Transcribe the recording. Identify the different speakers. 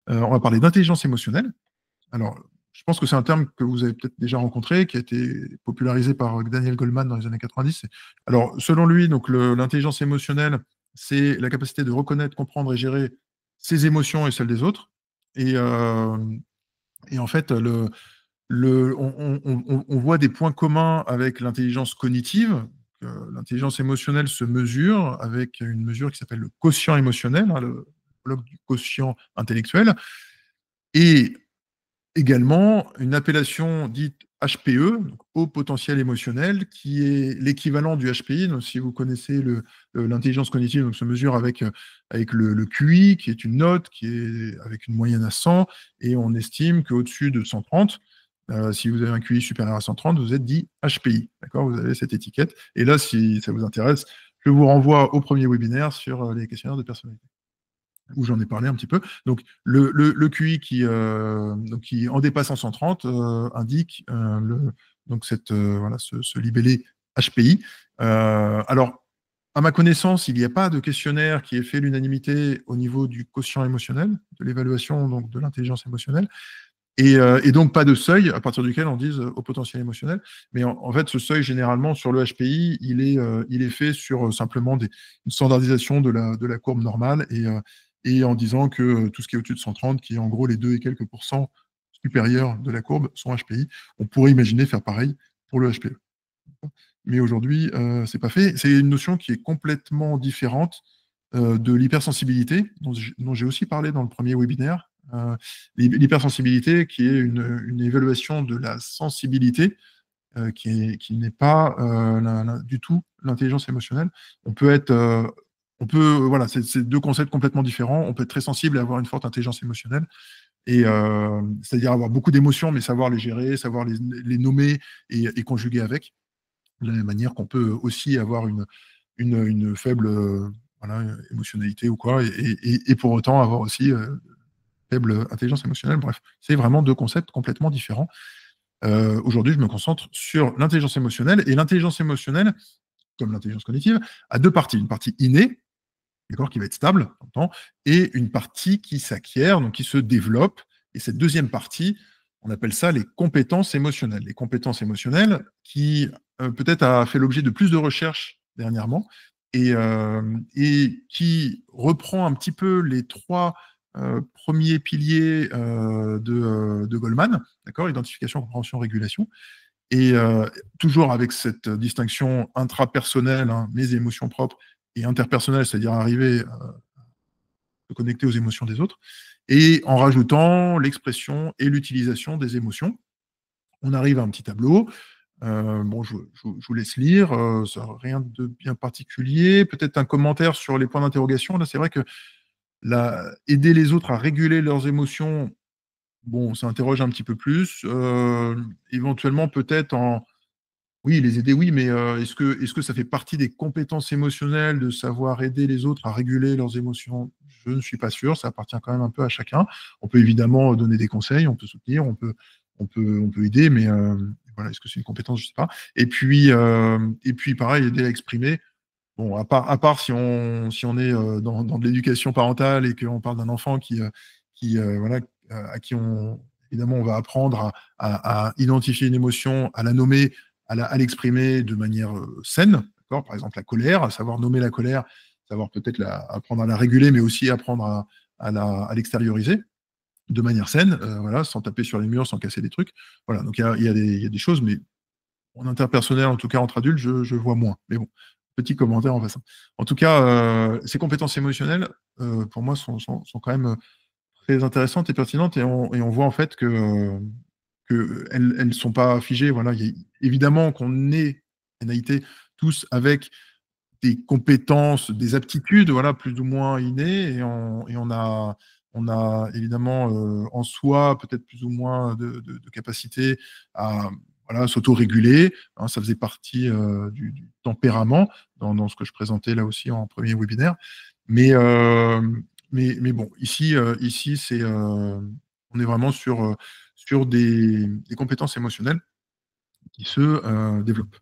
Speaker 1: On va parler d'intelligence émotionnelle. Alors, je pense que c'est un terme que vous avez peut-être déjà rencontré, qui a été popularisé par Daniel Goleman dans les années 90. Alors, selon lui, donc l'intelligence émotionnelle, c'est la capacité de reconnaître, comprendre et gérer ses émotions et celles des autres. Et, euh, et en fait, on voit des points communs avec l'intelligence cognitive. L'intelligence émotionnelle se mesure avec une mesure qui s'appelle le quotient émotionnel, hein, le bloc du quotient intellectuel. Et également une appellation dite HPE, donc haut potentiel émotionnel, qui est l'équivalent du HPI. Donc, si vous connaissez l'intelligence cognitive, donc se mesure avec le QI, qui est une note, qui est avec une moyenne à 100, et on estime qu'au-dessus de 130, si vous avez un QI supérieur à 130, vous êtes dit HPI. D'accord? Vous avez cette étiquette. Et là, si ça vous intéresse, je vous renvoie au premier webinaire sur les questionnaires de personnalité, où j'en ai parlé un petit peu. Donc, le QI donc qui en dépassant 130 indique donc voilà, ce libellé HPI. Alors, à ma connaissance, il n'y a pas de questionnaire qui ait fait l'unanimité au niveau du quotient émotionnel, de l'évaluation donc, de l'intelligence émotionnelle, et donc pas de seuil à partir duquel on dise au potentiel émotionnel. Mais en fait, ce seuil, généralement, sur le HPI, il est fait sur simplement une standardisation de la courbe normale et en disant que tout ce qui est au-dessus de 130, qui est en gros les 2 et quelques pourcents supérieurs de la courbe, sont HPI. On pourrait imaginer faire pareil pour le HPE. Mais aujourd'hui, c'est pas fait. C'est une notion qui est complètement différente de l'hypersensibilité, dont j'ai aussi parlé dans le premier webinaire. L'hypersensibilité, qui est une évaluation de la sensibilité, qui n'est pas du tout l'intelligence émotionnelle. Voilà, c'est deux concepts complètement différents. On peut être très sensible et avoir une forte intelligence émotionnelle, c'est-à-dire avoir beaucoup d'émotions, mais savoir les gérer, savoir les nommer et conjuguer avec, de la même manière qu'on peut aussi avoir une faible voilà, émotionnalité ou quoi, et pour autant avoir aussi faible intelligence émotionnelle. Bref, c'est vraiment deux concepts complètement différents. Aujourd'hui, je me concentre sur l'intelligence émotionnelle, et l'intelligence émotionnelle, comme l'intelligence cognitive, a deux parties. Une partie innée, d'accord, qui va être stable dans le temps, et une partie qui s'acquiert, donc qui se développe. Et cette deuxième partie, on appelle ça les compétences émotionnelles. Les compétences émotionnelles qui peut-être a fait l'objet de plus de recherches dernièrement, et qui reprend un petit peu les trois premiers piliers de Goleman, d'accord, identification, compréhension, régulation, et toujours avec cette distinction intrapersonnelle, hein, mes émotions propres, et interpersonnelle, c'est-à-dire arriver à se connecter aux émotions des autres, et en rajoutant l'expression et l'utilisation des émotions. On arrive à un petit tableau. Bon, je vous laisse lire, ça rien de bien particulier. Peut-être un commentaire sur les points d'interrogation. Là, c'est vrai que aider les autres à réguler leurs émotions, bon, ça interroge un petit peu plus. Éventuellement, peut-être oui, les aider, oui, mais est-ce que ça fait partie des compétences émotionnelles de savoir aider les autres à réguler leurs émotions? Je ne suis pas sûr, ça appartient quand même un peu à chacun. On peut évidemment donner des conseils, on peut soutenir, on peut aider, mais voilà, est-ce que c'est une compétence? Je ne sais pas. Et puis, pareil, aider à exprimer. Bon, à part si on est dans de l'éducation parentale et qu'on parle d'un enfant voilà, à qui évidemment, on va apprendre à identifier une émotion, à la nommer, à l'exprimer de manière saine, d'accord. Par exemple, la colère, à savoir nommer la colère, savoir peut-être apprendre à la réguler, mais aussi apprendre à l'extérioriser de manière saine, voilà, sans taper sur les murs, sans casser des trucs. Voilà, donc il y a des choses, mais en interpersonnel, en tout cas entre adultes, je vois moins. Mais bon, petit commentaire en passant. En tout cas, ces compétences émotionnelles, pour moi, sont quand même très intéressantes et pertinentes, et on voit en fait que elles sont pas figées. Voilà, évidemment qu'on est NAIT tous avec des compétences, des aptitudes, voilà, plus ou moins innées, et on a évidemment en soi peut-être plus ou moins de capacité à voilà, s'auto-réguler, hein. Ça faisait partie du tempérament dans ce que je présentais là aussi en premier webinaire. Mais, euh, mais bon, ici on est vraiment sur des compétences émotionnelles qui se développent.